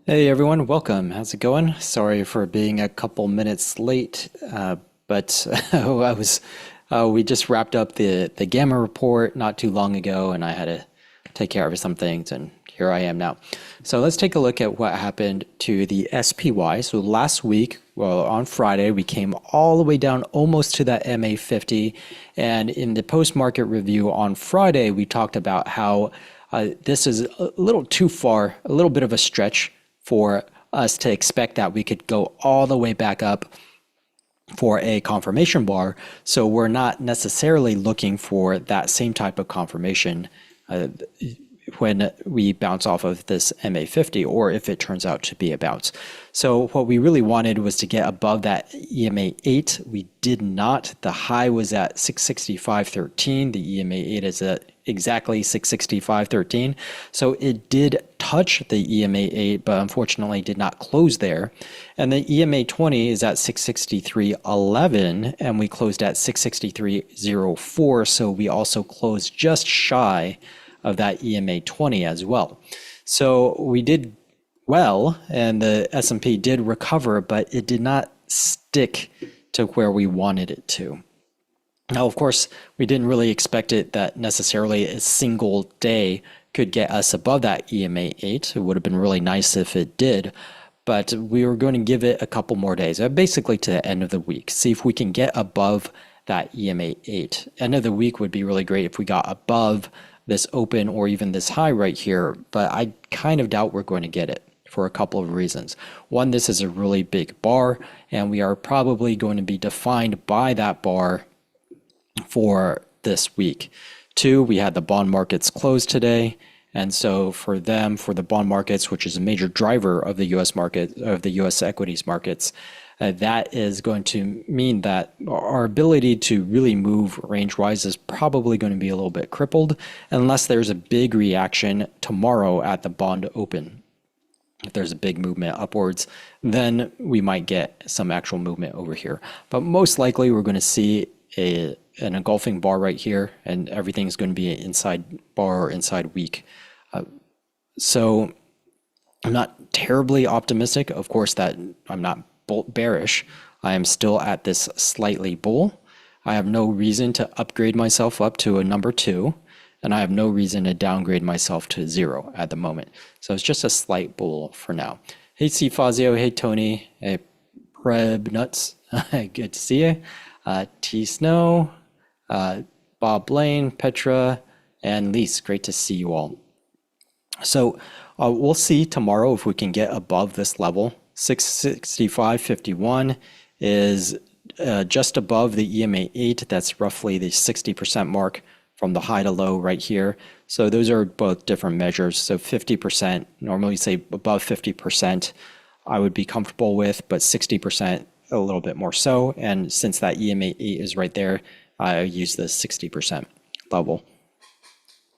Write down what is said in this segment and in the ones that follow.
Hey everyone, welcome. How's it going? Sorry for being a couple minutes late, but we just wrapped up the Gamma report not too long ago, and I had to take care of some things, and here I am now. So let's take a look at what happened to the SPY. So last week, well, on Friday, we came all the way down almost to that MA50, and in the post-market review on Friday, we talked about how this is a little too far, a little bit of a stretch for us to expect that we could go all the way back up for a confirmation bar. So we're not necessarily looking for that same type of confirmation when we bounce off of this MA50, or if it turns out to be a bounce. So what we really wanted was to get above that EMA8. We did not. The high was at 665.13. The EMA8 is at exactly 665.13. So it did touch the EMA8, but unfortunately did not close there. And the EMA20 is at 663.11, and we closed at 663.04. So we also closed just shy of that EMA20 as well. So we did well, and the S&P did recover, but it did not stick to where we wanted it to. Now, of course, we didn't really expect it that necessarily a single day could get us above that EMA8. It would have been really nice if it did, but we were going to give it a couple more days, basically to the end of the week, see if we can get above that EMA8. End of the week would be really great if we got above this open or even this high right here, but I kind of doubt we're going to get it for a couple of reasons. One, this is a really big bar, and we are probably going to be defined by that bar for this week. Two, we had the bond markets close today. And so for them, for the bond markets, which is a major driver of the US market, of the US equities markets, that is going to mean that our ability to really move range-wise is probably going to be a little bit crippled unless there's a big reaction tomorrow at the bond open. If there's a big movement upwards, then we might get some actual movement over here. But most likely we're going to see an engulfing bar right here, and everything's going to be an inside bar or inside week. So I'm not terribly optimistic. Of course, that I'm not bearish. I am still at this slightly bull. I have no reason to upgrade myself up to a number 2, and I have no reason to downgrade myself to 0 at the moment. So it's just a slight bull for now. Hey, C. Fazio. Hey, Tony. Hey, Preb Nuts. Good to see you. T. Snow, Bob Blaine, Petra, and Lise. Great to see you all. So we'll see tomorrow if we can get above this level. 665.51 is just above the EMA8. That's roughly the 60% mark from the high to low right here. So those are both different measures. So 50%, normally say above 50%, I would be comfortable with, but 60% a little bit more so. And since that EMA8 is right there, I use the 60% level.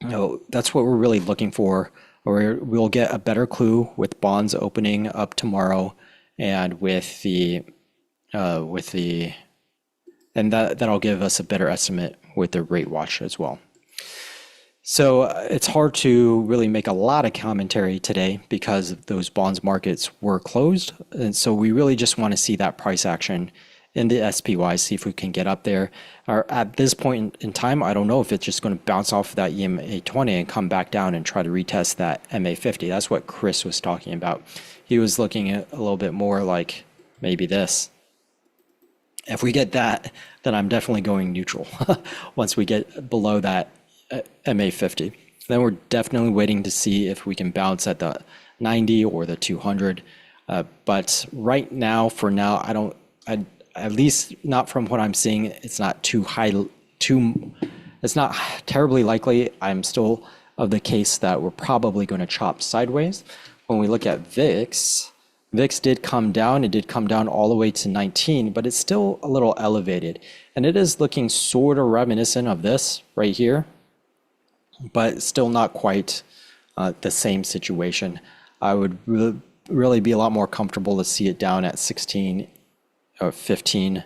So that's what we're really looking for. We'll get a better clue with bonds opening up tomorrow, and with the and that'll give us a better estimate with the rate watch as well. So it's hard to really make a lot of commentary today because those bonds markets were closed, and so we really just want to see that price action in the SPY, see if we can get up there. Or at this point in time, I don't know if it's just going to bounce off of that EMA20 and come back down and try to retest that MA50. That's what Chris was talking about. He was looking at a little bit more like maybe this. If we get that, then I'm definitely going neutral once we get below that MA50. Then we're definitely waiting to see if we can bounce at the 90 or the 200. But right now, for now, at least not from what I'm seeing, it's not too high, it's not terribly likely. I'm still of the case that we're probably going to chop sideways. When we look at VIX, VIX did come down. It did come down all the way to 19, but it's still a little elevated. And it is looking sort of reminiscent of this right here, but still not quite the same situation. I would really be a lot more comfortable to see it down at 16 or 15.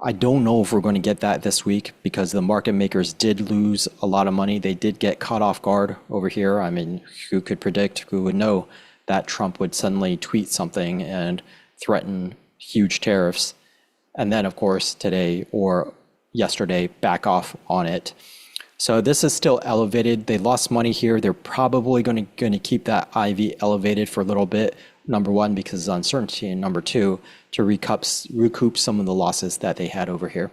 I don't know if we're going to get that this week because the market makers did lose a lot of money. They did get caught off guard over here. I mean, who could predict, who would know that Trump would suddenly tweet something and threaten huge tariffs. And then, of course, today or yesterday, back off on it. So this is still elevated. They lost money here. They're probably going to keep that IV elevated for a little bit. Number one, because of uncertainty, and number two, to recoup some of the losses that they had over here.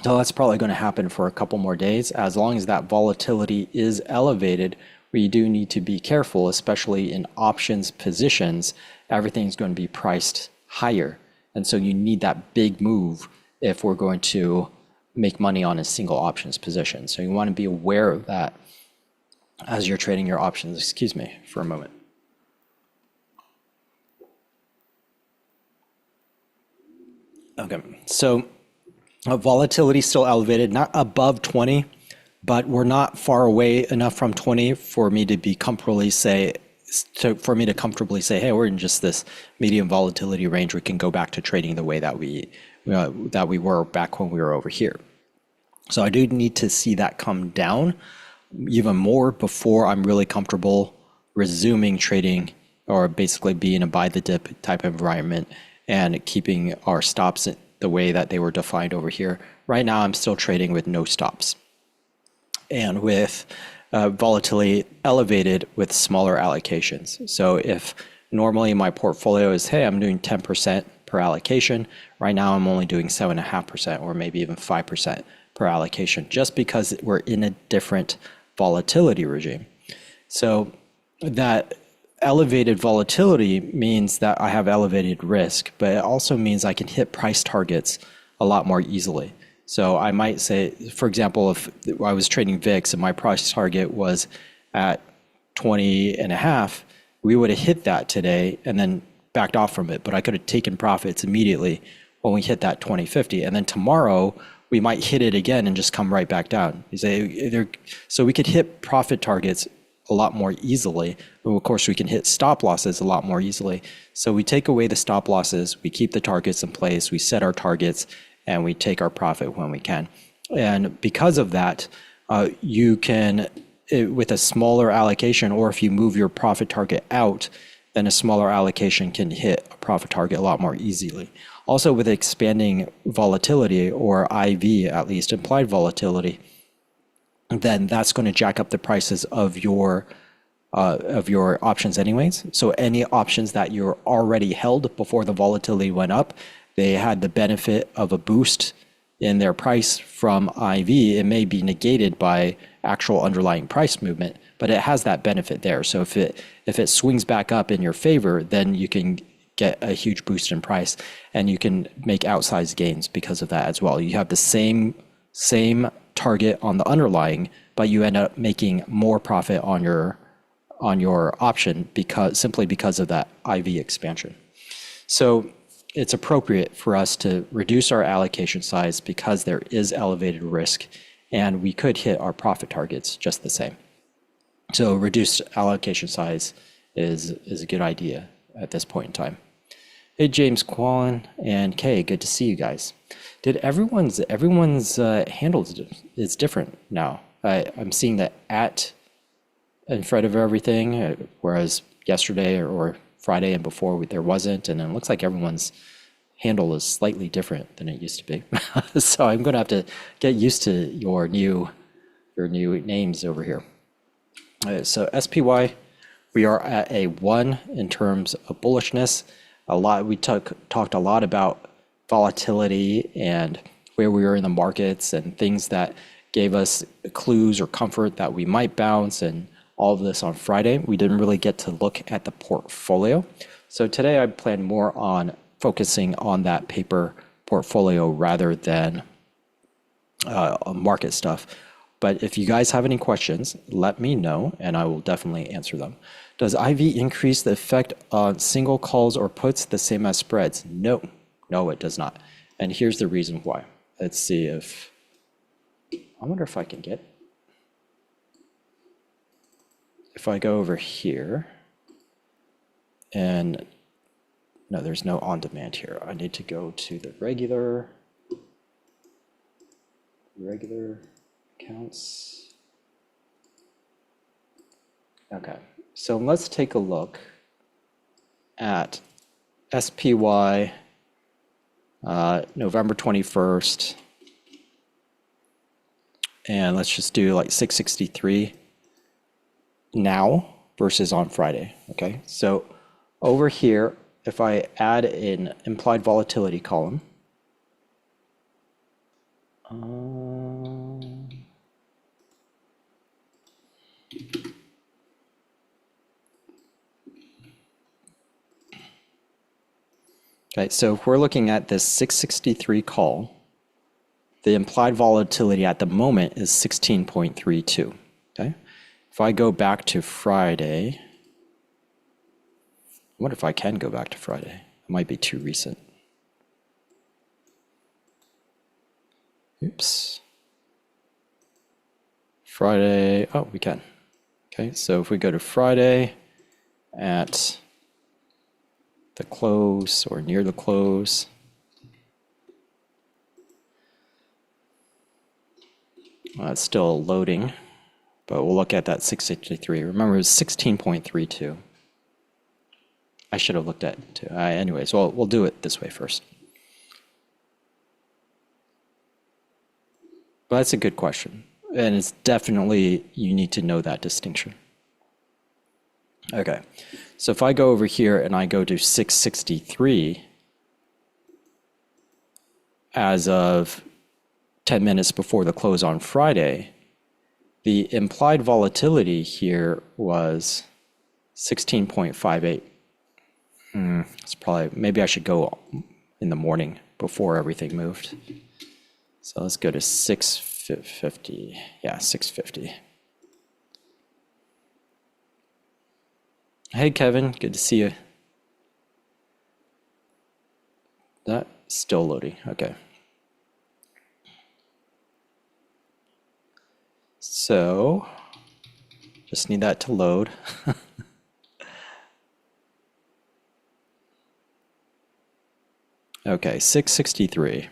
So that's probably going to happen for a couple more days. As long as that volatility is elevated, we do need to be careful, especially in options positions. Everything's going to be priced higher. And so you need that big move if we're going to make money on a single options position. So you want to be aware of that as you're trading your options. Excuse me for a moment. Okay, so volatility still elevated, not above 20, but we're not far away enough from 20 for me to comfortably say, hey, we're in just this medium volatility range. We can go back to trading the way that we were back when we were over here. So I do need to see that come down even more before I'm really comfortable resuming trading, or basically being a buy the dip type of environment and keeping our stops the way that they were defined over here. Right now, I'm still trading with no stops and with volatility elevated with smaller allocations. So if normally my portfolio is, hey, I'm doing 10% per allocation, right now I'm only doing 7.5% or maybe even 5% per allocation, just because we're in a different volatility regime. So that elevated volatility means that I have elevated risk, but it also means I can hit price targets a lot more easily. So I might say, for example, if I was trading VIX and my price target was at 20 and a half, we would have hit that today and then backed off from it, but I could have taken profits immediately when we hit that 20.50. And then tomorrow we might hit it again and just come right back down. So we could hit profit targets a lot more easily. But of course, we can hit stop losses a lot more easily. So we take away the stop losses, we keep the targets in place, we set our targets, and we take our profit when we can. And because of that, you can, with a smaller allocation, or if you move your profit target out, then a smaller allocation can hit a profit target a lot more easily. Also, with expanding volatility, or IV, at least implied volatility, then that's going to jack up the prices of your options anyways. So any options that you're already held before the volatility went up, they had the benefit of a boost in their price from IV. It may be negated by actual underlying price movement, but it has that benefit there. So if it swings back up in your favor, then you can get a huge boost in price, and you can make outsized gains because of that as well. You have the same target on the underlying, but you end up making more profit on your option simply because of that IV expansion. So it's appropriate for us to reduce our allocation size because there is elevated risk, and we could hit our profit targets just the same. So reduced allocation size is a good idea at this point in time. Hey, James Quallen and Kay, good to see you guys. Did everyone's handle is different now? I'm seeing the at in front of everything, whereas yesterday or Friday and before there wasn't, and it looks like everyone's handle is slightly different than it used to be. So I'm going to have to get used to your new names over here. So SPY, we are at a 1 in terms of bullishness. We talked a lot about volatility and where we were in the markets and things that gave us clues or comfort that we might bounce, and all of this on Friday. We didn't really get to look at the portfolio. So today I plan more on focusing on that paper portfolio rather than market stuff. But if you guys have any questions, let me know and I will definitely answer them. Does IV increase the effect on single calls or puts the same as spreads? No, it does not. And here's the reason why. Let's see I wonder if I can get, if I go over here, and no, there's no on demand here. I need to go to the regular accounts. Okay, so let's take a look at SPY November 21st. And let's just do like 663 now versus on Friday. Okay, so over here, if I add an implied volatility column, okay, so if we're looking at this 663 call, the implied volatility at the moment is 16.32. Okay, if I go back to Friday, I wonder if I can go back to Friday. It might be too recent. Oops. Friday, oh, we can. Okay, so if we go to Friday at the close or near the close, it's still loading, but we'll look at that 663. Remember, it was 16.32. I should have looked at it too. Anyways, we'll do it this way first. But that's a good question. And it's definitely, you need to know that distinction. Okay, so if I go over here and I go to 663 as of 10 minutes before the close on Friday, the implied volatility here was 16.58. It's probably, maybe I should go in the morning before everything moved. So let's go to 650. Yeah, 650. Hey, Kevin, good to see you. That's still loading. Okay. So just need that to load. Okay, 663.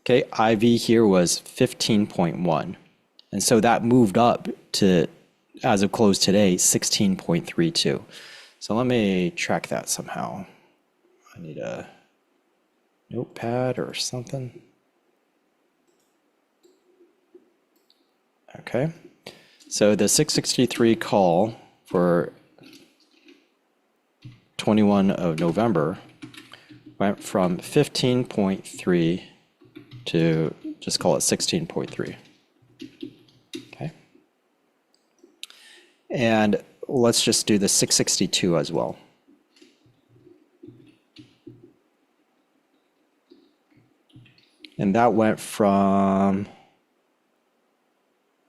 Okay, IV here was 15.1. And so that moved up to, as of close today, 16.32. So let me track that somehow. I need a notepad or something. Okay, so the 663 call for 21 of November went from 15.3 to just call it 16.3. Okay. And let's just do the 662 as well. And that went from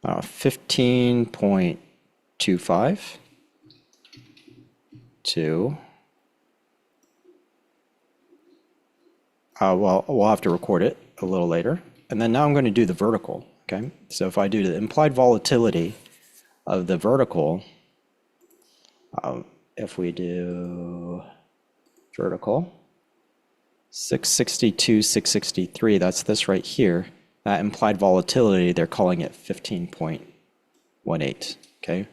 15.25 to, well, we'll have to record it a little later. And then now I'm going to do the vertical, okay? So if I do the implied volatility of the vertical, if we do vertical, 662, 663, that's this right here. That implied volatility, they're calling it 15.18, okay?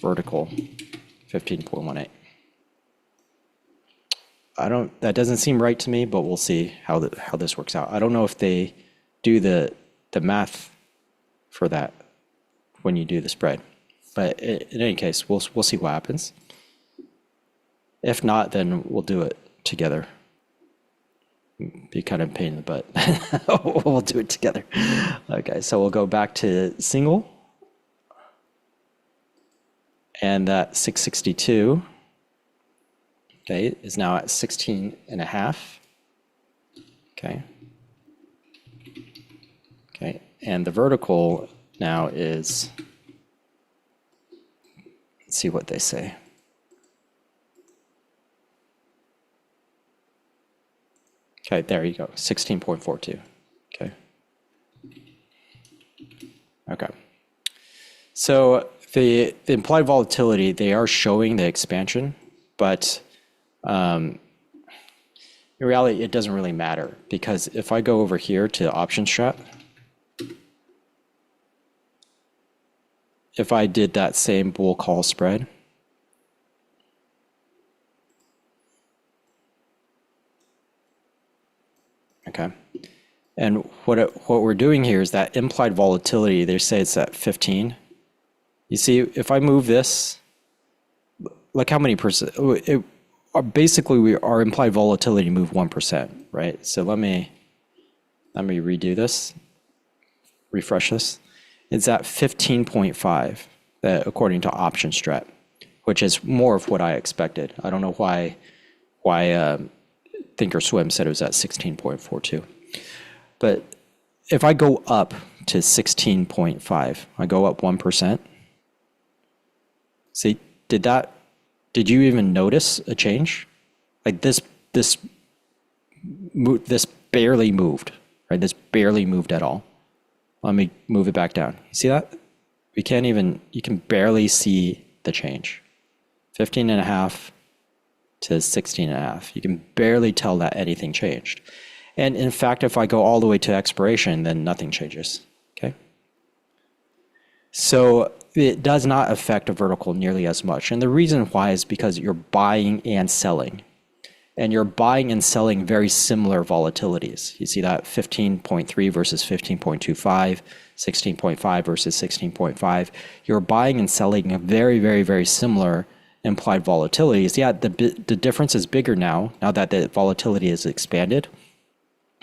Vertical, 15.18. That doesn't seem right to me, but we'll see how this works out. I don't know if they do the math for that when you do the spread, but in any case, we'll see what happens. If not, then we'll do it together. Be kind of a pain in the butt. We'll do it together. Okay, so we'll go back to single, and that 662. Okay, is now at 16.5. Okay. Okay, and the vertical now is, let's see what they say. Okay, there you go, 16.42. Okay. Okay. So the implied volatility, they are showing the expansion, but in reality, it doesn't really matter, because if I go over here to option strat, if I did that same bull call spread, Okay. And what we're doing here is that implied volatility, they say it's at 15. You see, if I move this, like how many percent, basically our implied volatility moved 1%, right? So let me redo this, refresh this. It's at 15.5, that according to option strat, which is more of what I expected. I don't know why Thinkorswim said it was at 16.42. But if I go up to 16.5, I go up 1%. See, did you even notice a change? Like this barely moved, right? This barely moved at all. Let me move it back down. You see that? You can barely see the change. 15.5 to 16.5. You can barely tell that anything changed. And in fact, if I go all the way to expiration, then nothing changes, okay? So it does not affect a vertical nearly as much. And the reason why is because you're buying and selling. And you're buying and selling very similar volatilities. You see that 15.3 versus 15.25, 16.5 versus 16.5. You're buying and selling a very, very, very similar implied volatilities. Yeah, the difference is bigger now that the volatility is expanded,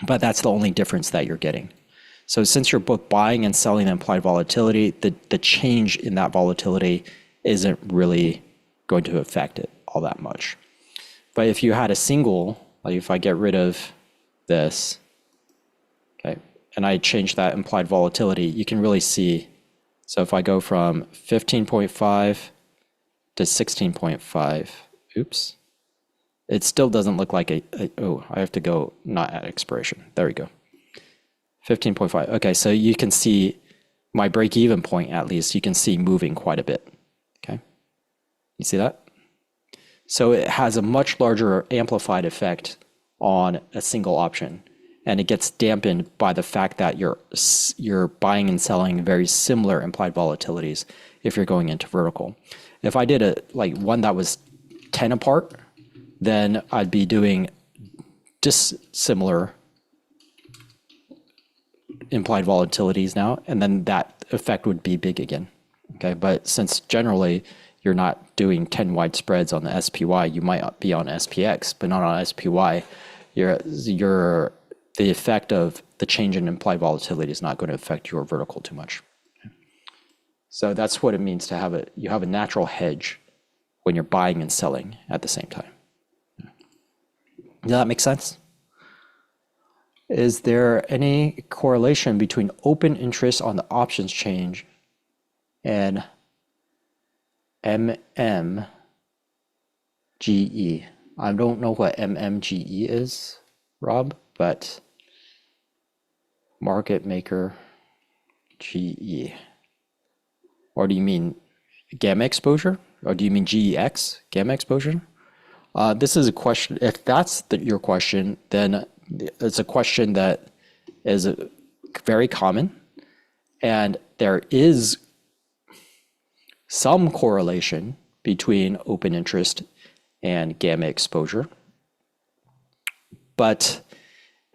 but that's the only difference that you're getting. So since you're both buying and selling the implied volatility, the change in that volatility isn't really going to affect it all that much. But if you had a single, like if I get rid of this, okay, and I change that implied volatility, you can really see. So if I go from 15.5 to 16.5, oops, it still doesn't look like I have to go not at expiration. There we go. 15.5. Okay, so you can see my break-even point, at least, you can see moving quite a bit. Okay, you see that? So it has a much larger amplified effect on a single option, and it gets dampened by the fact that you're buying and selling very similar implied volatilities if you're going into vertical. If I did one that was 10 apart, then I'd be doing dissimilar implied volatilities now, and then that effect would be big again. Okay, but since generally you're not doing 10 wide spreads on the SPY, you might be on SPX, but not on SPY. The effect of the change in implied volatility is not going to affect your vertical too much. So that's what it means to you have a natural hedge when you're buying and selling at the same time. Does that make sense? Is there any correlation between open interest on the options change and MMGE? I don't know what MMGE is, Rob, but market maker GE. Or do you mean gamma exposure? Or do you mean GEX, gamma exposure? This is a question. If that's your question, then it's a question that is very common, and there is some correlation between open interest and gamma exposure, but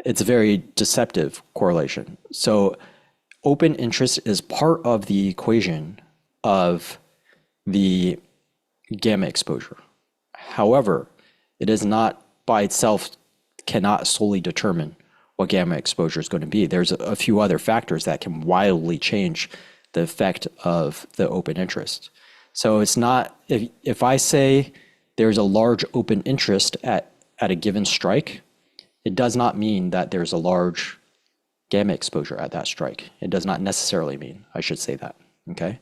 it's a very deceptive correlation. So open interest is part of the equation of the gamma exposure. However, it is not by itself, cannot solely determine what gamma exposure is going to be. There's a few other factors that can wildly change the effect of the open interest. So it's not, if I say there's a large open interest at a given strike, it does not mean that there's a large gamma exposure at that strike. It does not necessarily mean, I should say that, okay?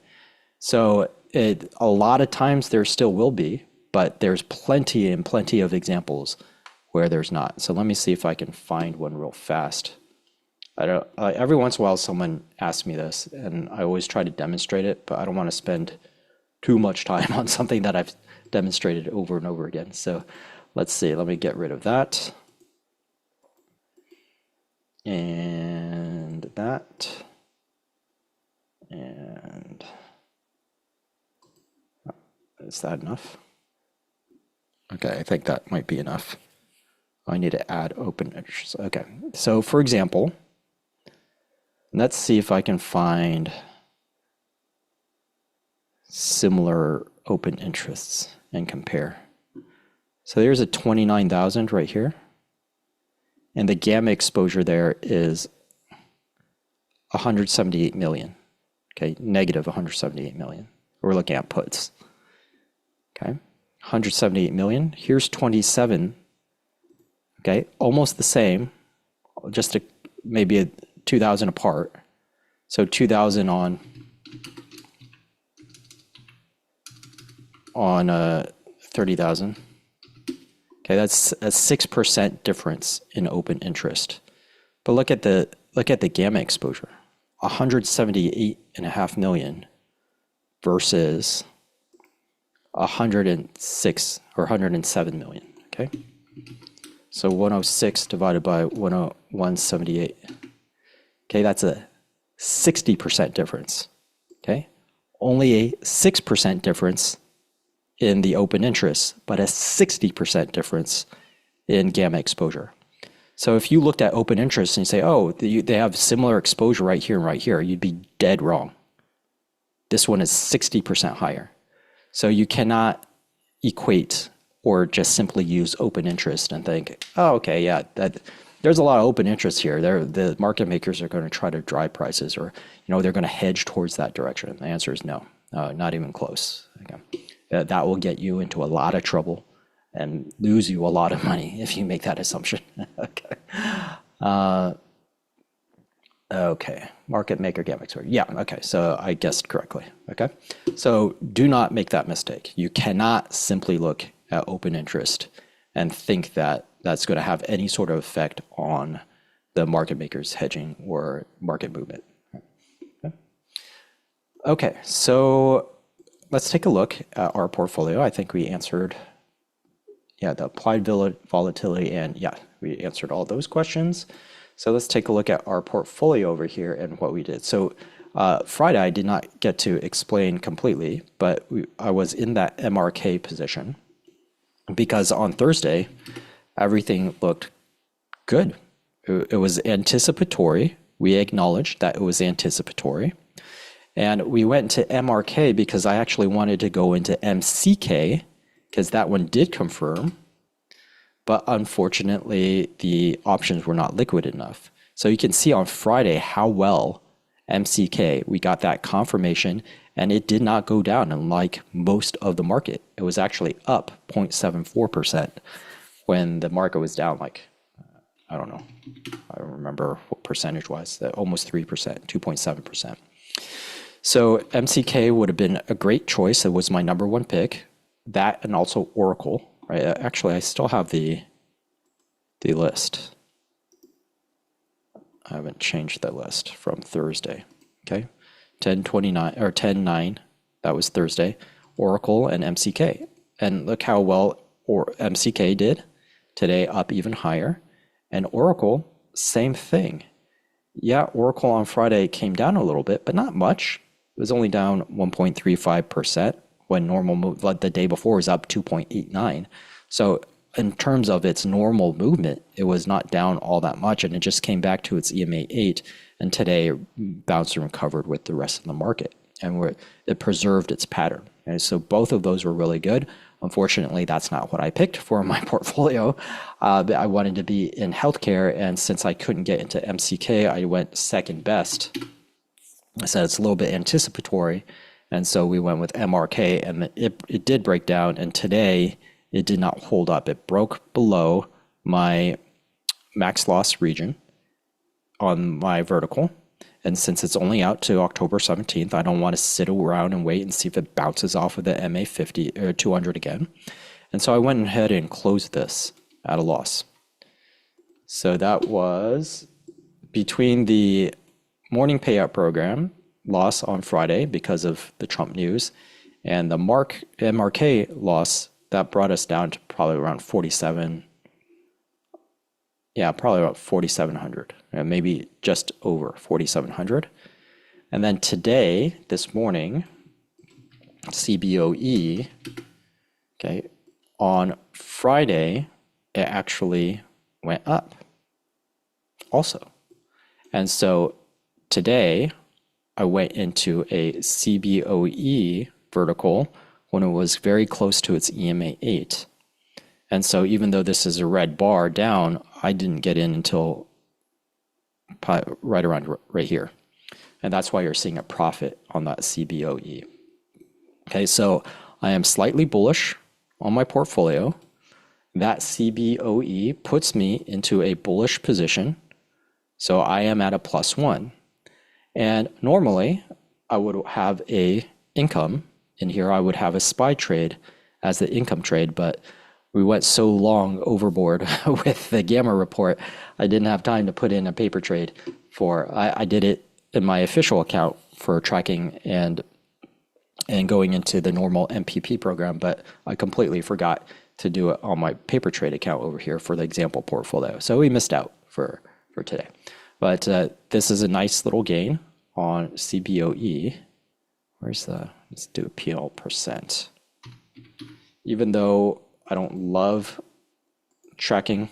So a lot of times there still will be, but there's plenty and plenty of examples where there's not. So let me see if I can find one real fast. Every once in a while someone asks me this, and I always try to demonstrate it, but I don't want to spend too much time on something that I've demonstrated over and over again. So let's see, let me get rid of that. And that. And is that enough? Okay, I think that might be enough. I need to add open interest. Okay, so for example, let's see if I can find similar open interests and compare. So there's a 29,000 right here. And the gamma exposure there is 178 million. Okay, negative 178 million. We're looking at puts. Okay, 178 million. Here's 27. Okay, almost the same, just maybe 2,000 apart. So 2,000 on 30,000. Okay, that's a 6% difference in open interest. But look at the gamma exposure, 178.5 million versus 106 or 107 million. Okay, so 106 divided by 178. Okay, that's a 60% difference. Okay, only a 6% difference in the open interest, but a 60% difference in gamma exposure. So if you looked at open interest and you say, oh, they have similar exposure right here and right here, you'd be dead wrong. This one is 60% higher. So you cannot equate or just simply use open interest and think, oh, okay, yeah, there's a lot of open interest here. The market makers are going to try to drive prices, or they're going to hedge towards that direction. The answer is no, not even close. Okay. That will get you into a lot of trouble and lose you a lot of money if you make that assumption. Okay. Okay. Market maker gamma exposure. Yeah. Okay. So I guessed correctly. Okay. So do not make that mistake. You cannot simply look at open interest and think that that's going to have any sort of effect on the market makers hedging or market movement. Okay. So let's take a look at our portfolio. I think we answered, the applied volatility, and we answered all those questions. So let's take a look at our portfolio over here and what we did. So Friday, I did not get to explain completely, but I was in that MRK position because on Thursday, everything looked good. It was anticipatory. We acknowledged that it was anticipatory. And we went to MRK because I actually wanted to go into MCK because that one did confirm. But unfortunately, the options were not liquid enough. So you can see on Friday how well MCK, we got that confirmation, and it did not go down unlike most of the market. It was actually up 0.74% when the market was down I don't know. I don't remember what percentage was, almost 3%, 2.7%. So MCK would have been a great choice. It was my number one pick. That and also Oracle. Right? Actually, I still have the list. I haven't changed that list from Thursday. Okay, 10/29 or 10/9. That was Thursday. Oracle and MCK, and look how well MCK did today, up even higher, and Oracle same thing. Yeah, Oracle on Friday came down a little bit, but not much. It was only down 1.35% when normal move, like the day before, was up 2.89. So in terms of its normal movement, it was not down all that much, and it just came back to its EMA 8, and today bounced and recovered with the rest of the market, and it preserved its pattern. And so both of those were really good. Unfortunately, that's not what I picked for my portfolio. I wanted to be in healthcare, and since I couldn't get into MCK, I went second best. I said it's a little bit anticipatory, and so we went with MRK, and it did break down, and today it did not hold up. It broke below my max loss region on my vertical, and since it's only out to October 17th, I don't want to sit around and wait and see if it bounces off of the MA 50 or 200 again. And so I went ahead and closed this at a loss. So that was between the morning payout program loss on Friday because of the Trump news and the MRK loss, that brought us down to probably around 47. Yeah, probably about 4,700, maybe just over 4,700. And then today, this morning, CBOE, okay, on Friday, it actually went up also. And so today I went into a CBOE vertical when it was very close to its EMA 8. And so even though this is a red bar down, I didn't get in until right around right here. And that's why you're seeing a profit on that CBOE. Okay, so I am slightly bullish on my portfolio. That CBOE puts me into a bullish position. So I am at a +1. And normally I would have a income in here. I would have a SPY trade as the income trade, but we went so long overboard with the Gamma report, I didn't have time to put in a paper trade I did it in my official account for tracking and going into the normal MPP program, but I completely forgot to do it on my paper trade account over here for the example portfolio. So we missed out for today. But this is a nice little gain on CBOE. Let's do PL percent. Even though I don't love tracking,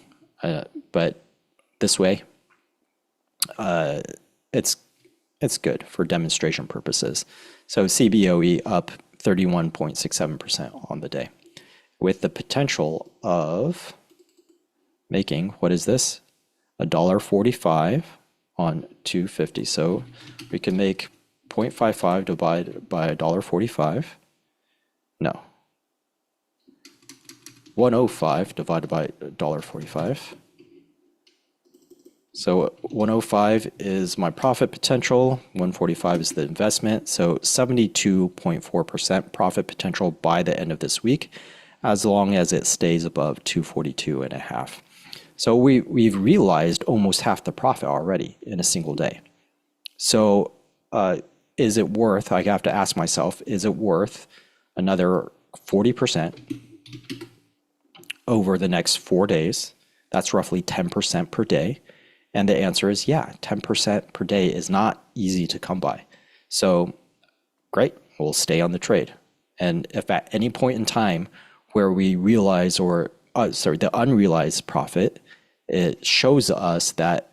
but this way, it's good for demonstration purposes. So CBOE up 31.67% on the day, with the potential of making, what is this? $1.45 on 250. So we can make 0.55 divided by $1.45. No. 105 divided by $1.45. So 105 is my profit potential, 145 is the investment, so 72.4% profit potential by the end of this week, as long as it stays above 242.5. So we've realized almost half the profit already in a single day. So is it worth, I have to ask myself, is it worth another 40% over the next 4 days? That's roughly 10% per day. And the answer is yeah, 10% per day is not easy to come by. So great, we'll stay on the trade. And if at any point in time where we realize the unrealized profit, it shows us that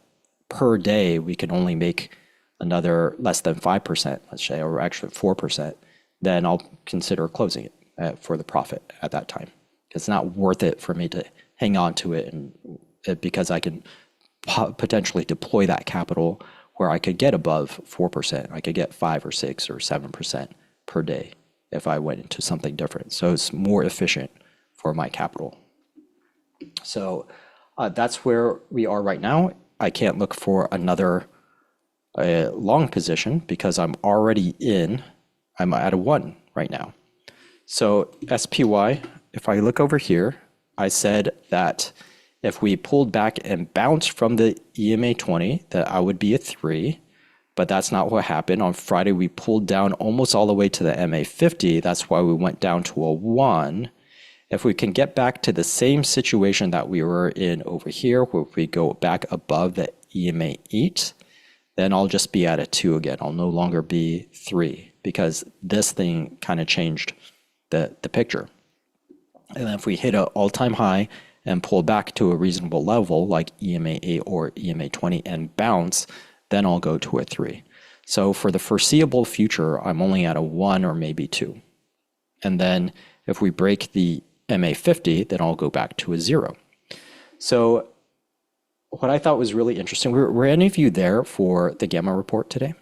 per day we can only make another less than 5%, let's say, or actually 4%, then I'll consider closing it for the profit at that time. It's not worth it for me to hang on to it because I can potentially deploy that capital where I could get above 4%. I could get 5 or 6 or 7% per day if I went into something different. So it's more efficient for my capital. So that's where we are right now. I can't look for another long position because I'm already I'm at a 1 right now. So SPY, if I look over here, I said that if we pulled back and bounced from the EMA 20, that I would be a 3, but that's not what happened. On Friday, we pulled down almost all the way to the MA 50. That's why we went down to a 1. If we can get back to the same situation that we were in over here, where we go back above the EMA 8, then I'll just be at a 2 again. I'll no longer be 3 because this thing kind of changed the picture. And then if we hit an all-time high and pull back to a reasonable level like EMA 8 or EMA 20 and bounce, then I'll go to a 3. So for the foreseeable future, I'm only at a 1 or maybe 2. And then if we break the MA 50, then I'll go back to a 0. So what I thought was really interesting, were any of you there for the Gamma report today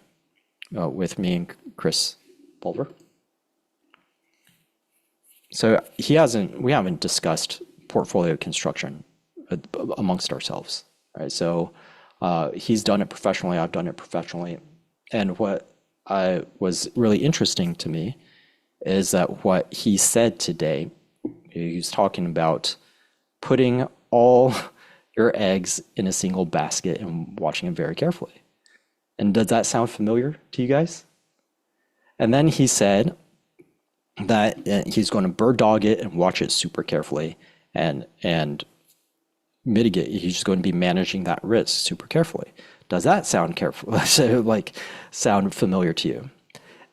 with me and Chris Pulver? So we haven't discussed portfolio construction amongst ourselves, right? So he's done it professionally, I've done it professionally. And what was really interesting to me is that what he said today, he was talking about putting all your eggs in a single basket and watching it very carefully. And does that sound familiar to you guys? And then he said that he's going to bird dog it and watch it super carefully and mitigate. He's just going to be managing that risk super carefully. Does that sound careful? Sound familiar to you?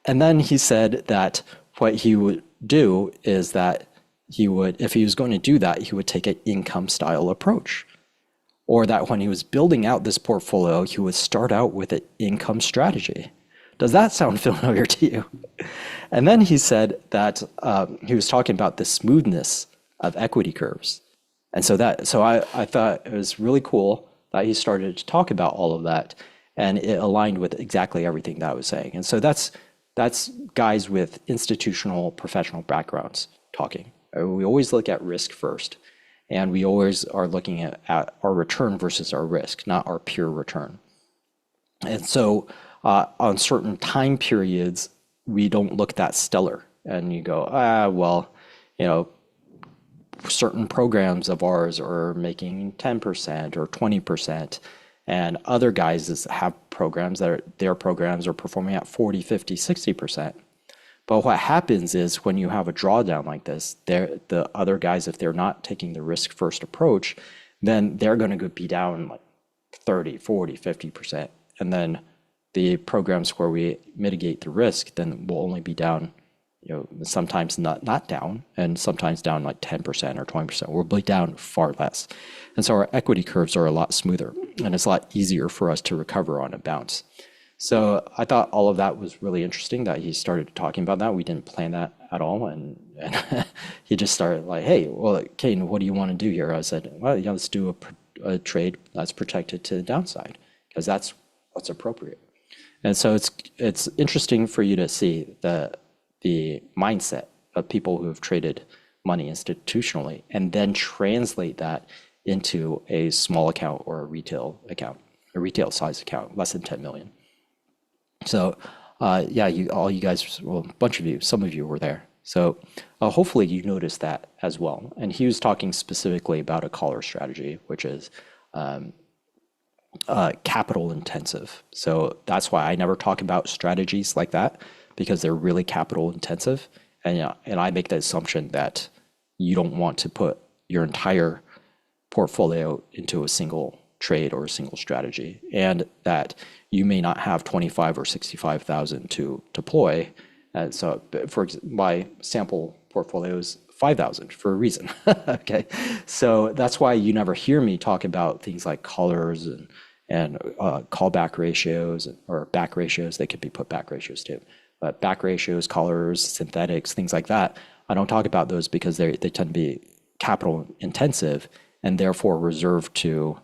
And then he said that what he would do is that if he was going to do that, he would take an income style approach. or that when he was building out this portfolio, he would start out with an income strategy. Does that sound familiar to you? And then he said that he was talking about the smoothness of equity curves. And so I thought it was really cool that he started to talk about all of that, and it aligned with exactly everything that I was saying. And so that's guys with institutional professional backgrounds talking. We always look at risk first, and we always are looking at our return versus our risk, not our pure return. And so on certain time periods, we don't look that stellar. And you go, well, you know, certain programs of ours are making 10% or 20%. And other guys have programs their programs are performing at 40, 50, 60%. But what happens is when you have a drawdown like this, the other guys, if they're not taking the risk first approach, then they're going to be down like 30, 40, 50%. And then the programs where we mitigate the risk, then will only be down, you know, sometimes not down, and sometimes down like 10% or 20%. We'll be down far less. And so our equity curves are a lot smoother, and it's a lot easier for us to recover on a bounce. So I thought all of that was really interesting that he started talking about that. We didn't plan that at all. And he just started like, hey, well, Caden, what do you want to do here? I said, well, yeah, let's do a trade that's protected to the downside, because that's what's appropriate. And so it's interesting for you to see the mindset of people who have traded money institutionally and then translate that into a small account or a retail size account, less than 10 million. So yeah, all you guys, well, a bunch of you, some of you were there. So hopefully you noticed that as well. And he was talking specifically about a collar strategy, which is capital intensive. So that's why I never talk about strategies like that, because they're really capital intensive. And I make the assumption that you don't want to put your entire portfolio into a single trade or a single strategy, and that you may not have 25 or 65,000 to deploy. And so for my sample portfolio is 5,000 for a reason. Okay. So that's why you never hear me talk about things like collars and callback ratios or back ratios. They could be put back ratios too, but back ratios, collars, synthetics, things like that. I don't talk about those because they tend to be capital intensive and therefore reserved to,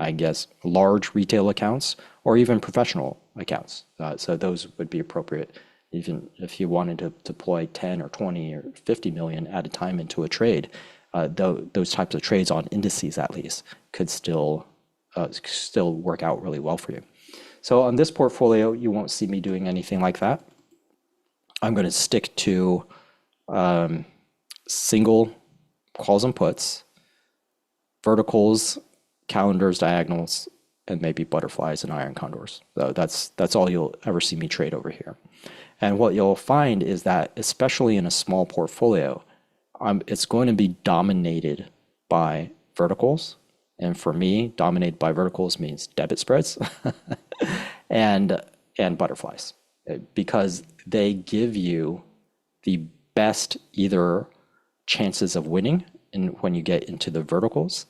I guess, large retail accounts or even professional accounts. So those would be appropriate even if you wanted to deploy 10 or 20 or 50 million at a time into a trade. Those types of trades on indices at least could still work out really well for you. So on this portfolio, you won't see me doing anything like that. I'm going to stick to single calls and puts, verticals, calendars, diagonals, and maybe butterflies and iron condors. So that's all you'll ever see me trade over here. And what you'll find is that, especially in a small portfolio, it's going to be dominated by verticals. And for me, dominated by verticals means debit spreads and butterflies, because they give you the best either chances of winning when you get into the verticals,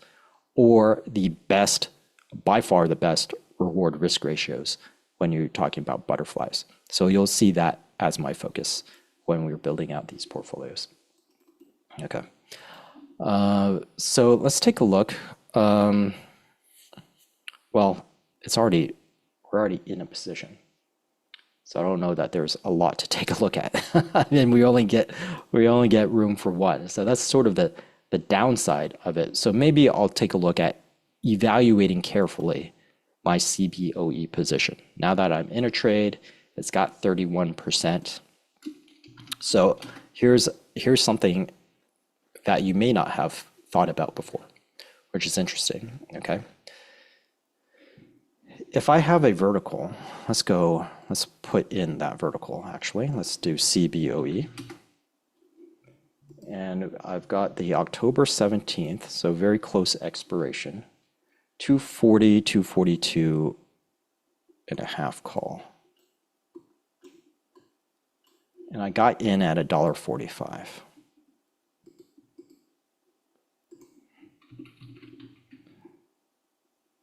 or by far the best reward risk ratios when you're talking about butterflies. So you'll see that as my focus when we're building out these portfolios. Okay. So let's take a look. Well, we're already in a position. So I don't know that there's a lot to take a look at. I mean, we only get room for one. So that's sort of the downside of it. So maybe I'll take a look at evaluating carefully my CBOE position. Now that I'm in a trade, it's got 31%. So here's something that you may not have thought about before, which is interesting. Okay. If I have a vertical, let's put in that vertical actually. Let's do CBOE. And I've got the October 17th, so very close expiration, 240, 242 and a half call. And I got in at $1.45.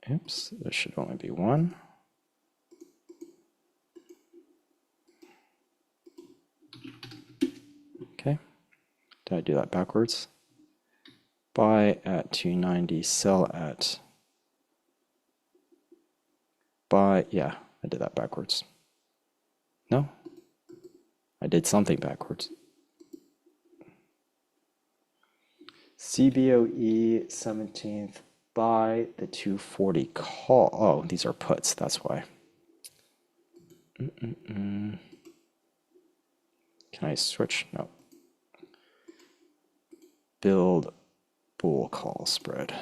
Oops, there should only be one. Okay, did I do that backwards? Buy at 290, sell at buy, yeah, I did that backwards. No, I did something backwards. CBOE 17th, buy the 240 call. Oh, these are puts, that's why. Can I switch? No. Build bull call spread.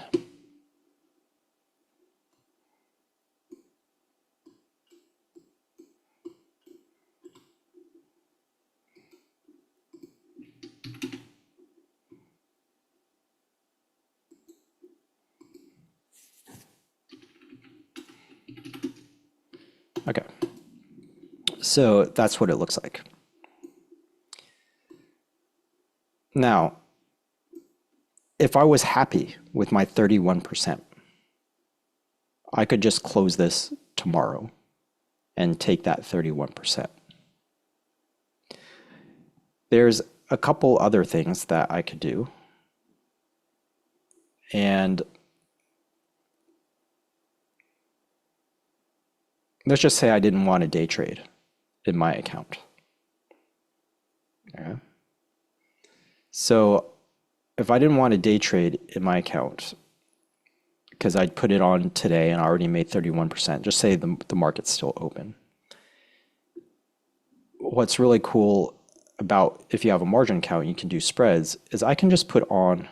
Okay. So that's what it looks like. Now, if I was happy with my 31%, I could just close this tomorrow and take that 31%. There's a couple other things that I could do. And let's just say I didn't want a day trade in my account. Okay. So if I didn't want a day trade in my account, because I'd put it on today and I already made 31%, just say the market's still open. What's really cool about if you have a margin account, you can do spreads, is I can just put on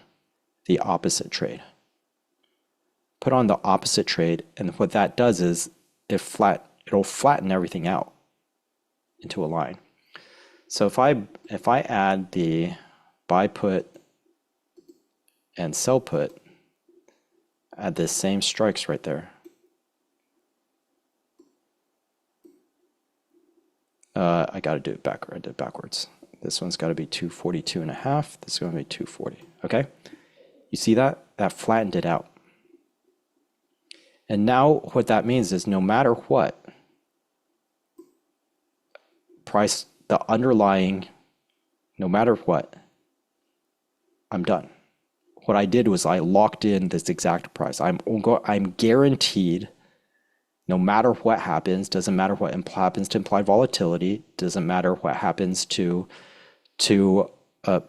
the opposite trade. Put on the opposite trade, and what that does is it'll flatten everything out into a line. So if I add the buy put and sell put, add the same strikes right there. I got to do it backward. I did it backwards. This one's got to be 242.5. This is going to be 240. Okay. You see that? That flattened it out. And now what that means is no matter what price, the underlying, no matter what, I'm done. What I did was I locked in this exact price. I'm guaranteed, no matter what happens, doesn't matter what happens to implied volatility, doesn't matter what happens to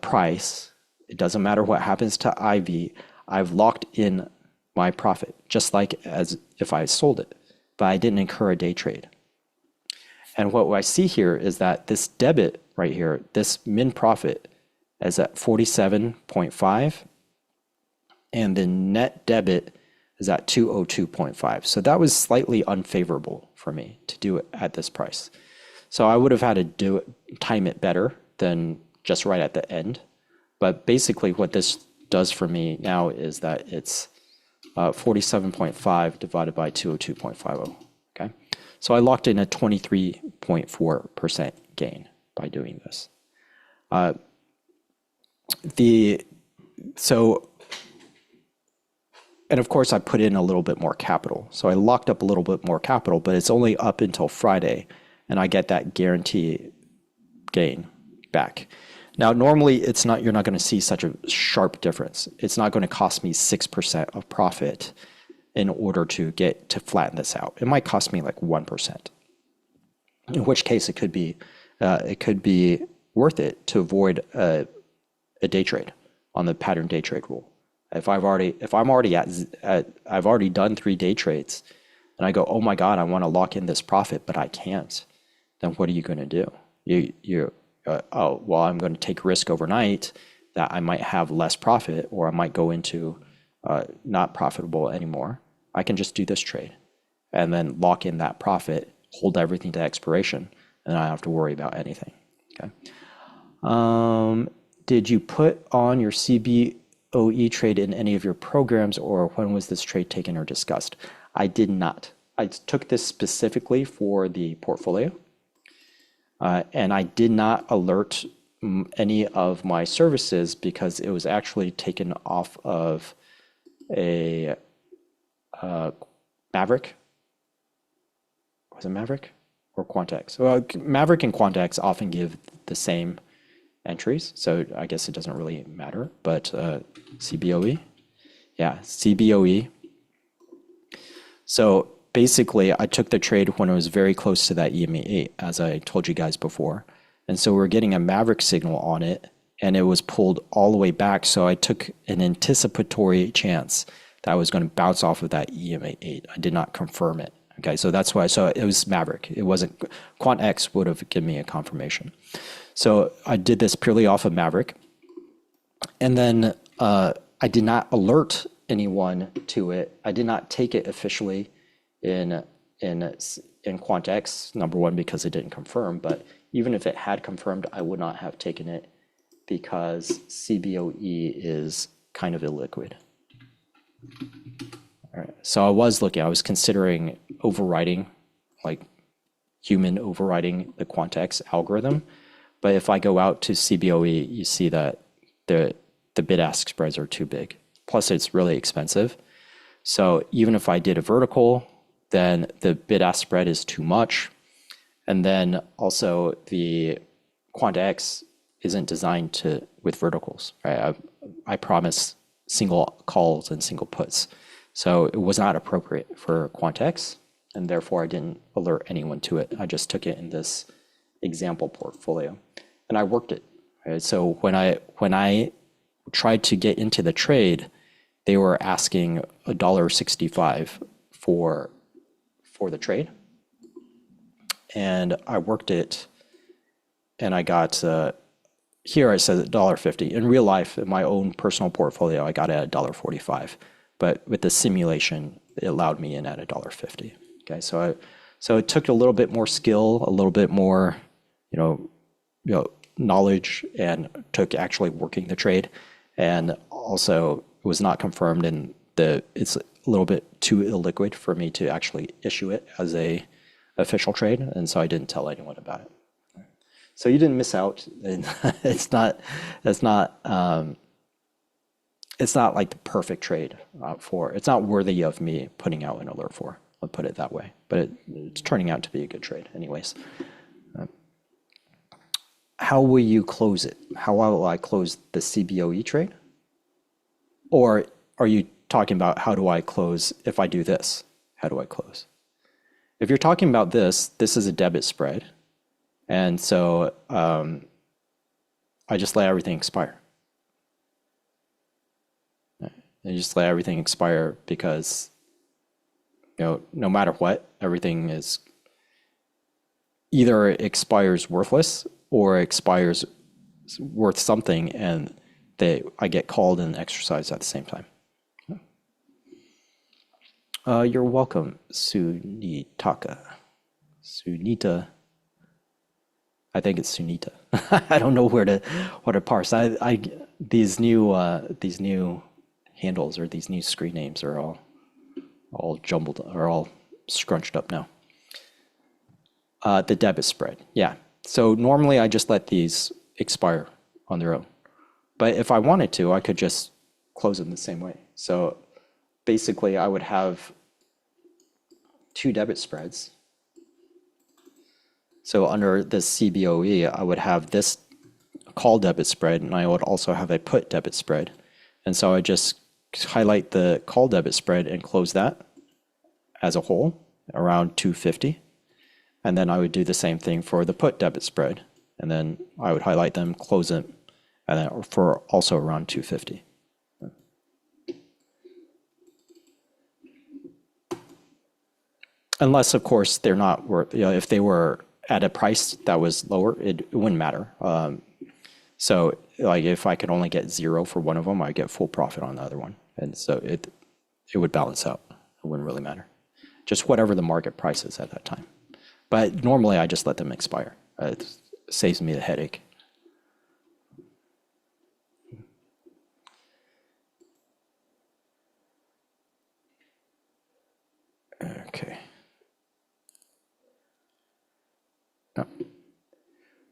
price, it doesn't matter what happens to IV, I've locked in my profit, just like as if I sold it, but I didn't incur a day trade. And what I see here is that this debit right here, this min profit is at 47.5, and the net debit is at 202.5. So that was slightly unfavorable for me to do it at this price. So I would have had to time it better than just right at the end. But basically what this does for me now is that it's 47.5 divided by 202.50. Okay. So I locked in a 23.4% gain by doing this. And of course I put in a little bit more capital. So I locked up a little bit more capital, but it's only up until Friday and I get that guarantee gain back. Now, normally you're not going to see such a sharp difference. It's not going to cost me 6% of profit in order to flatten this out. It might cost me like 1%, in which case it could be worth it to avoid a day trade on the pattern day trade rule. If I've already done 3 day trades and I go, oh my God, I want to lock in this profit, but I can't, then what are you going to do? I'm going to take risk overnight that I might have less profit or I might go into not profitable anymore. I can just do this trade and then lock in that profit, hold everything to expiration, and I don't have to worry about anything. Okay. Did you put on your CBOE trade in any of your programs, or when was this trade taken or discussed? I did not. I took this specifically for the portfolio. And I did not alert any of my services because it was actually taken off of a Maverick. Was it Maverick or Quantex? Well, Maverick and Quantex often give the same entries, so I guess it doesn't really matter. But CBOE, yeah, CBOE. So basically, I took the trade when it was very close to that EMA8, as I told you guys before. And so we're getting a Maverick signal on it, and it was pulled all the way back. So I took an anticipatory chance that I was going to bounce off of that EMA8. I did not confirm it. Okay, so that's why. So it was Maverick. It wasn't QuantX would have given me a confirmation. So I did this purely off of Maverick, and then I did not alert anyone to it. I did not take it officially in QuantX, number one, because it didn't confirm. But even if it had confirmed, I would not have taken it because CBOE is kind of illiquid. All right. So I was considering overriding, like human overriding the QuantX algorithm. But if I go out to CBOE, you see that the bid-ask spreads are too big. Plus, it's really expensive. So even if I did a vertical, then the bid-ask spread is too much. And then also the QuantX isn't designed with verticals, right? I promise single calls and single puts. So it was not appropriate for QuantX, and therefore I didn't alert anyone to it. I just took it in this example portfolio, and I worked it. Right? So when I tried to get into the trade, they were asking $1.65 for the trade, and I worked it, and I got here it says $1.50. In real life, in my own personal portfolio, I got it at $1.45. But with the simulation, it allowed me in at $1.50. Okay, so it took a little bit more skill, a little bit more, knowledge, and took actually working the trade, and also it was not confirmed, and it's a little bit too illiquid for me to actually issue it as a official trade, and so I didn't tell anyone about it. So you didn't miss out, and it's not like the perfect trade it's not worthy of me putting out an alert for. I'll put it that way. But it's turning out to be a good trade anyways. How will you close it? How will I close the CBOE trade? Or are you talking about how do I close if I do this? How do I close? If you're talking about this is a debit spread. And so I just let everything expire. I just let everything expire because, no matter what, everything is either expires worthless or expires worth something, and I get called and exercised at the same time. You're welcome, Sunitaka. Sunita. I think it's Sunita. I don't know what to parse. These new handles or these new screen names are all jumbled, are all scrunched up now. The debit spread, yeah. So normally I just let these expire on their own, but if I wanted to, I could just close them the same way. So basically, I would have two debit spreads. So under the CBOE, I would have this call debit spread, and I would also have a put debit spread. And so I just highlight the call debit spread and close that as a whole around 250. And then I would do the same thing for the put debit spread. And then I would highlight them, close it, and then for also around 250. Unless, of course, they're not worth, if they were at a price that was lower, it wouldn't matter. So like if I could only get 0 for one of them, I'd get full profit on the other one. And so it would balance out. It wouldn't really matter. Just whatever the market price is at that time. But normally I just let them expire. It saves me the headache. Okay. No.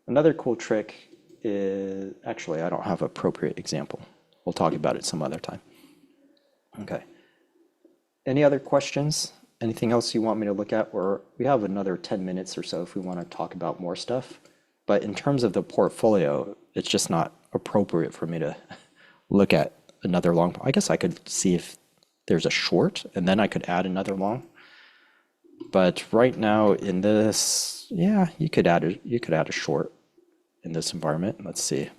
Another cool trick is, actually, I don't have an appropriate example. We'll talk about it some other time. Okay. Any other questions? anything else you want me to look at? Or we have another 10 minutes or so if we want to talk about more stuff. But in terms of the portfolio, it's just not appropriate for me to look at another long. I guess I could see if there's a short and then I could add another long. But right now in this, yeah, you could add a short in this environment. Let's see.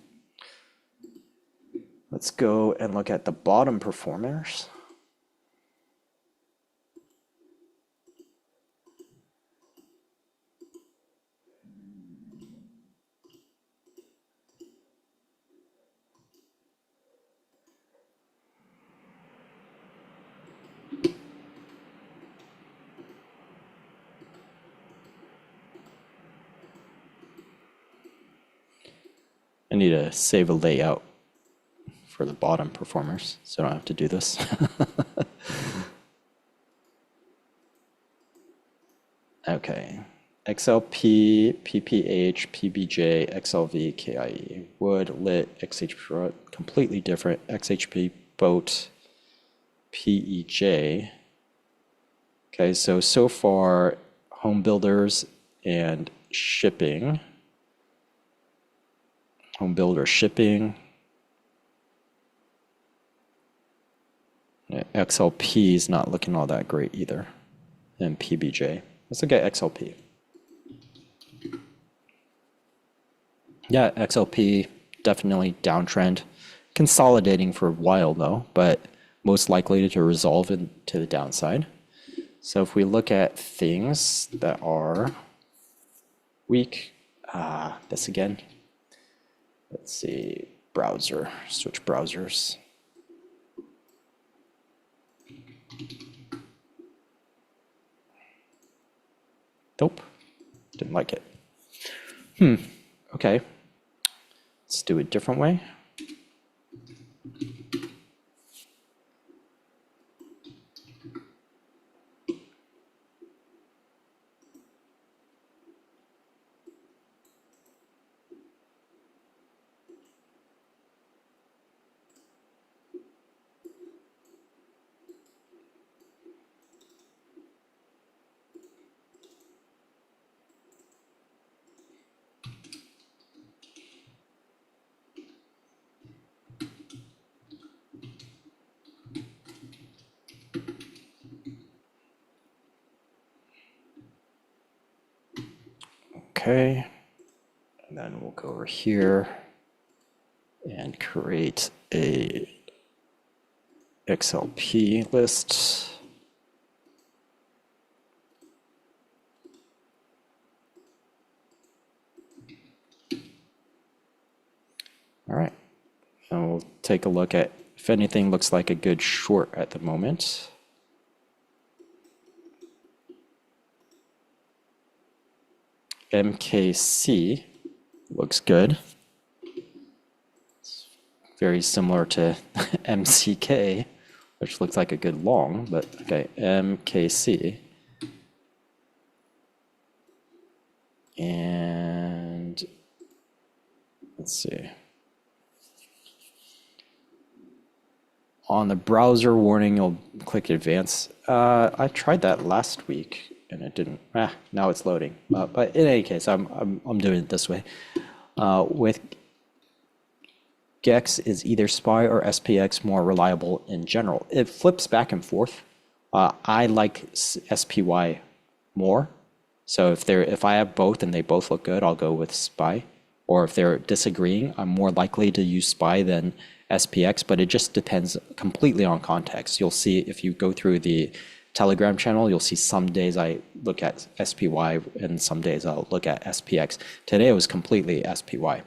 Let's go and look at the bottom performers. I need to save a layout for the bottom performers, so I don't have to do this. Okay. XLP, PPH, PBJ, XLV, KIE, wood, lit, XHP, completely different. XHP, boat, PEJ. Okay, so far, home builders and shipping. Home builder shipping. Yeah, XLP is not looking all that great either. And PBJ. Let's look at XLP. Yeah, XLP definitely downtrend. Consolidating for a while though, but most likely to resolve into the downside. So if we look at things that are weak, this again. Let's see, browser, switch browsers. Nope, didn't like it. Okay, let's do it a different way. Okay, and then we'll go over here and create a XLP list. All right, and we'll take a look at if anything looks like a good short at the moment. MKC looks good. It's very similar to MCK, which looks like a good long, but okay, MKC. And let's see. On the browser warning, you'll click advance. I tried that last week and it didn't. Now it's loading. But in any case, I'm doing it this way. With GEX, is either SPY or SPX more reliable in general? It flips back and forth. I like SPY more. So if I have both and they both look good, I'll go with SPY. Or if they're disagreeing, I'm more likely to use SPY than SPX, but it just depends completely on context. You'll see if you go through the Telegram channel, you'll see some days I look at SPY and some days I'll look at SPX. Today it was completely SPY.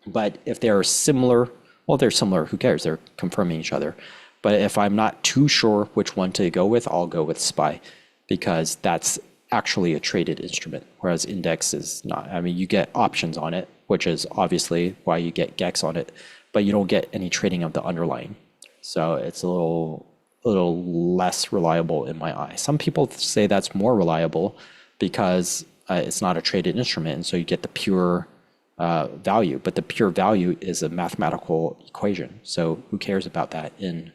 But if they're similar, well, they're similar, who cares? They're confirming each other. But if I'm not too sure which one to go with, I'll go with SPY because that's actually a traded instrument, whereas index is not. I mean, you get options on it, which is obviously why you get GEX on it, but you don't get any trading of the underlying. So it's a little less reliable in my eye. Some people say that's more reliable because it's not a traded instrument, and so you get the pure value. But the pure value is a mathematical equation. So who cares about that in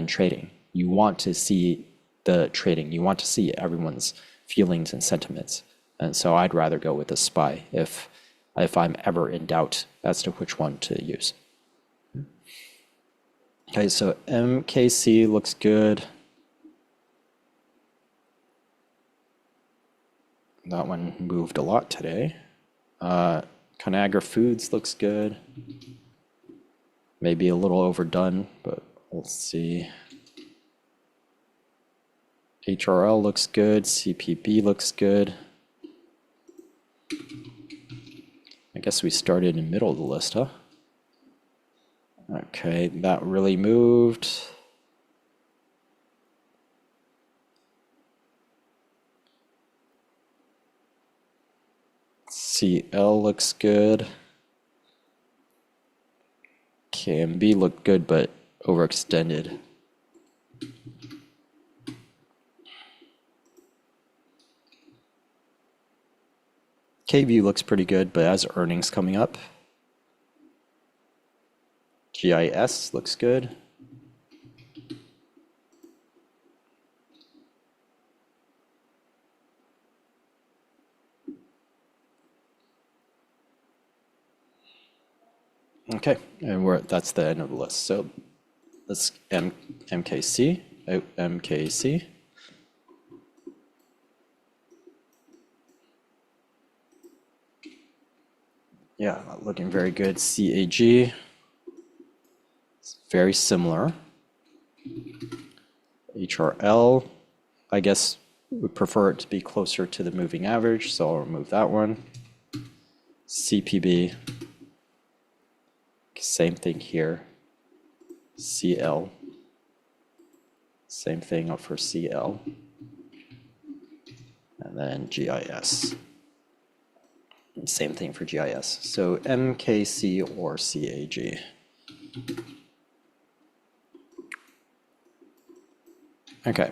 trading? You want to see the trading. You want to see everyone's feelings and sentiments. And so I'd rather go with a SPY if I'm ever in doubt as to which one to use. Okay, so MKC looks good. That one moved a lot today. Conagra Foods looks good. Maybe a little overdone, but we'll see. HRL looks good. CPB looks good. I guess we started in the middle of the list, huh? Okay, that really moved. CL looks good. KMB looked good, but overextended. KView looks pretty good, but has earnings coming up. GIS looks good. Okay, and that's the end of the list. So let's MKC, MKC. Yeah, looking very good. CAG, it's very similar. HRL, I guess would prefer it to be closer to the moving average, so I'll remove that one. CPB, same thing here. CL, same thing for CL. And then GIS. Same thing for GIS. So MKC or CAG. Okay.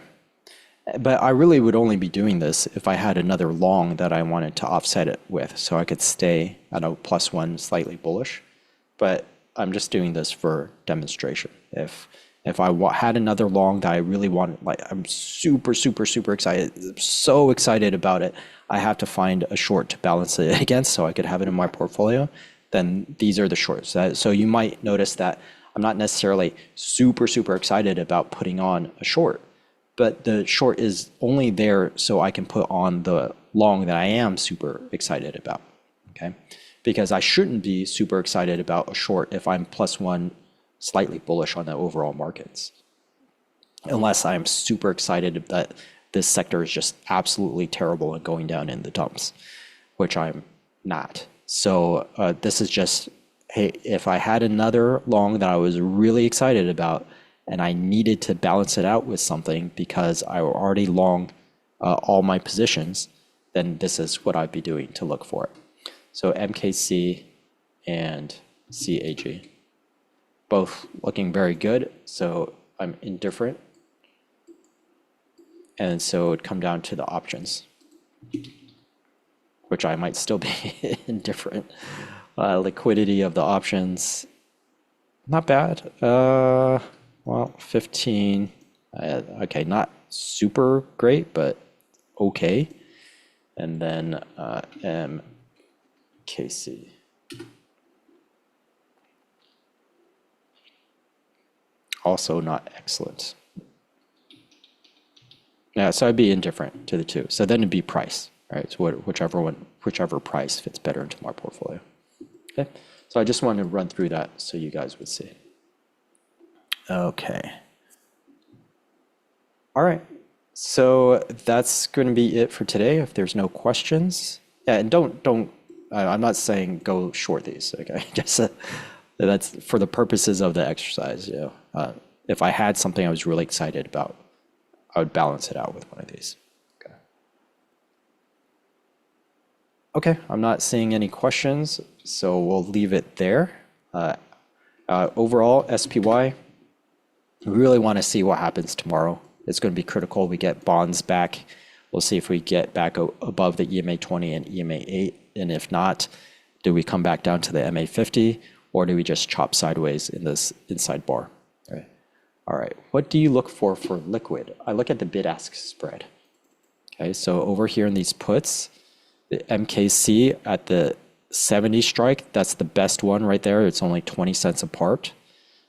But I really would only be doing this if I had another long that I wanted to offset it with, so I could stay at a +1 slightly bullish. But I'm just doing this for demonstration. If I had another long that I really wanted, like I'm super excited, so excited about it, I have to find a short to balance it against so I could have it in my portfolio, then these are the shorts. So you might notice that I'm not necessarily super excited about putting on a short, but the short is only there so I can put on the long that I am super excited about, okay? Because I shouldn't be super excited about a short if I'm +1 slightly bullish on the overall markets, unless I'm super excited that this sector is just absolutely terrible and going down in the dumps, which I'm not. So this is just, hey, if I had another long that I was really excited about and I needed to balance it out with something because I already long all my positions, then this is what I'd be doing to look for it. So MKC and CAG, both looking very good. So I'm indifferent. And so it'd come down to the options, which I might still be indifferent. Liquidity of the options, not bad. Well, 15. Okay, not super great, but okay. And then MKC. Also not excellent. Yeah, so I'd be indifferent to the two. So then it'd be price, right? So whichever price fits better into my portfolio. Okay, so I just wanted to run through that so you guys would see. Okay. All right. So that's going to be it for today. If there's no questions, yeah, and don't. I'm not saying go short these. Okay, just that's for the purposes of the exercise. You know, if I had something I was really excited about, I would balance it out with one of these. Okay. Okay, I'm not seeing any questions, so we'll leave it there. Overall, SPY, we really want to see what happens tomorrow. It's going to be critical. We get bonds back. We'll see if we get back above the EMA 20 and EMA 8. And if not, do we come back down to the MA 50 or do we just chop sideways in this inside bar? Right. All right, what do you look for liquid? I look at the bid-ask spread. Okay, so over here in these puts, the MKC at the 70 strike, that's the best one right there. It's only 20 cents apart.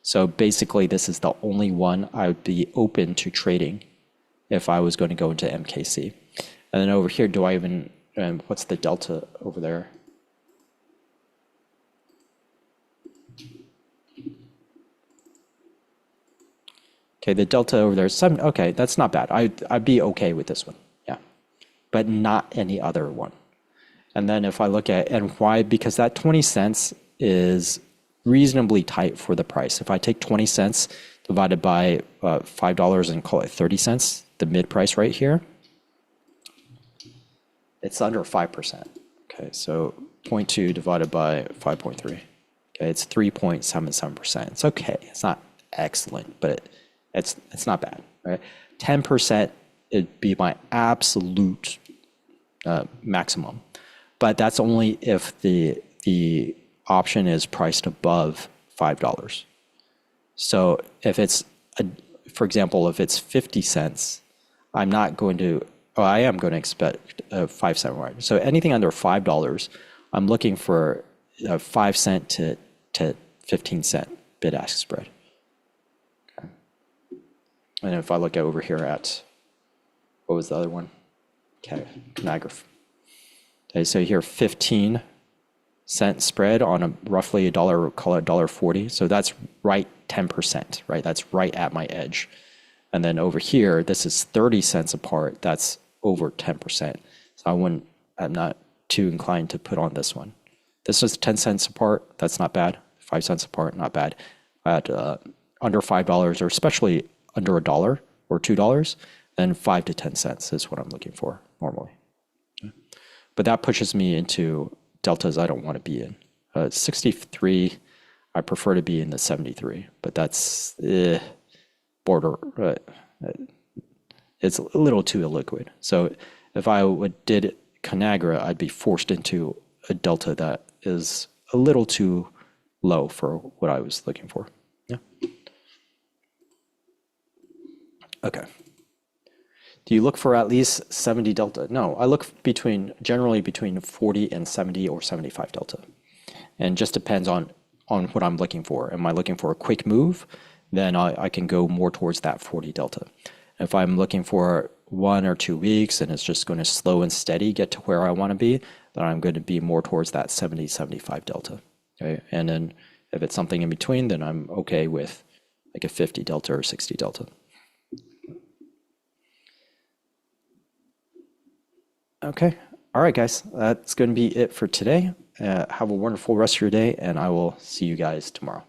So basically, this is the only one I would be open to trading if I was going to go into MKC. And then over here, do I even, what's the delta over there? Okay, the delta over there is 7. Okay, that's not bad. I'd be okay with this one. Yeah, but not any other one. And then if I look at, and why? Because that 20 cents is reasonably tight for the price. If I take 20 cents divided by $5 and call it 30 cents, the mid price right here, it's under 5%. Okay, so 0.2 divided by 5.3. Okay, it's 3.77%. It's okay. It's not excellent, but it's not bad, right? 10% it'd be my absolute maximum, but that's only if the option is priced above $5. So if it's for example, if it's 50 cents, I'm not going to. Oh, I am going to expect a 5-cent ride. So anything under $5, I'm looking for a 5 cent to 15-cent bid-ask spread. And if I look over here at, what was the other one? Okay, Conagra. Okay, so here 15-cent spread on a roughly a dollar, call it $1.40. So that's right 10%, right? That's right at my edge. And then over here, this is 30 cents apart. That's over 10%. So I'm not too inclined to put on this one. This is 10 cents apart. That's not bad. 5 cents apart, not bad. At under $5, or especially under $1 or $2, then 5 to 10 cents is what I'm looking for normally. Okay. But that pushes me into deltas I don't want to be in. 63, I prefer to be in the 73, but that's border. It's a little too illiquid. So if I did Conagra, I'd be forced into a delta that is a little too low for what I was looking for. Yeah. Okay. Do you look for at least 70 delta? No, I look generally between 40 and 70 or 75 delta. And just depends on what I'm looking for. Am I looking for a quick move? Then I can go more towards that 40 delta. If I'm looking for 1 or 2 weeks and it's just going to slow and steady get to where I want to be, then I'm going to be more towards that 70, 75 delta. Okay. And then if it's something in between, then I'm okay with like a 50 delta or 60 delta. Okay. All right, guys. That's going to be it for today. Have a wonderful rest of your day, and I will see you guys tomorrow.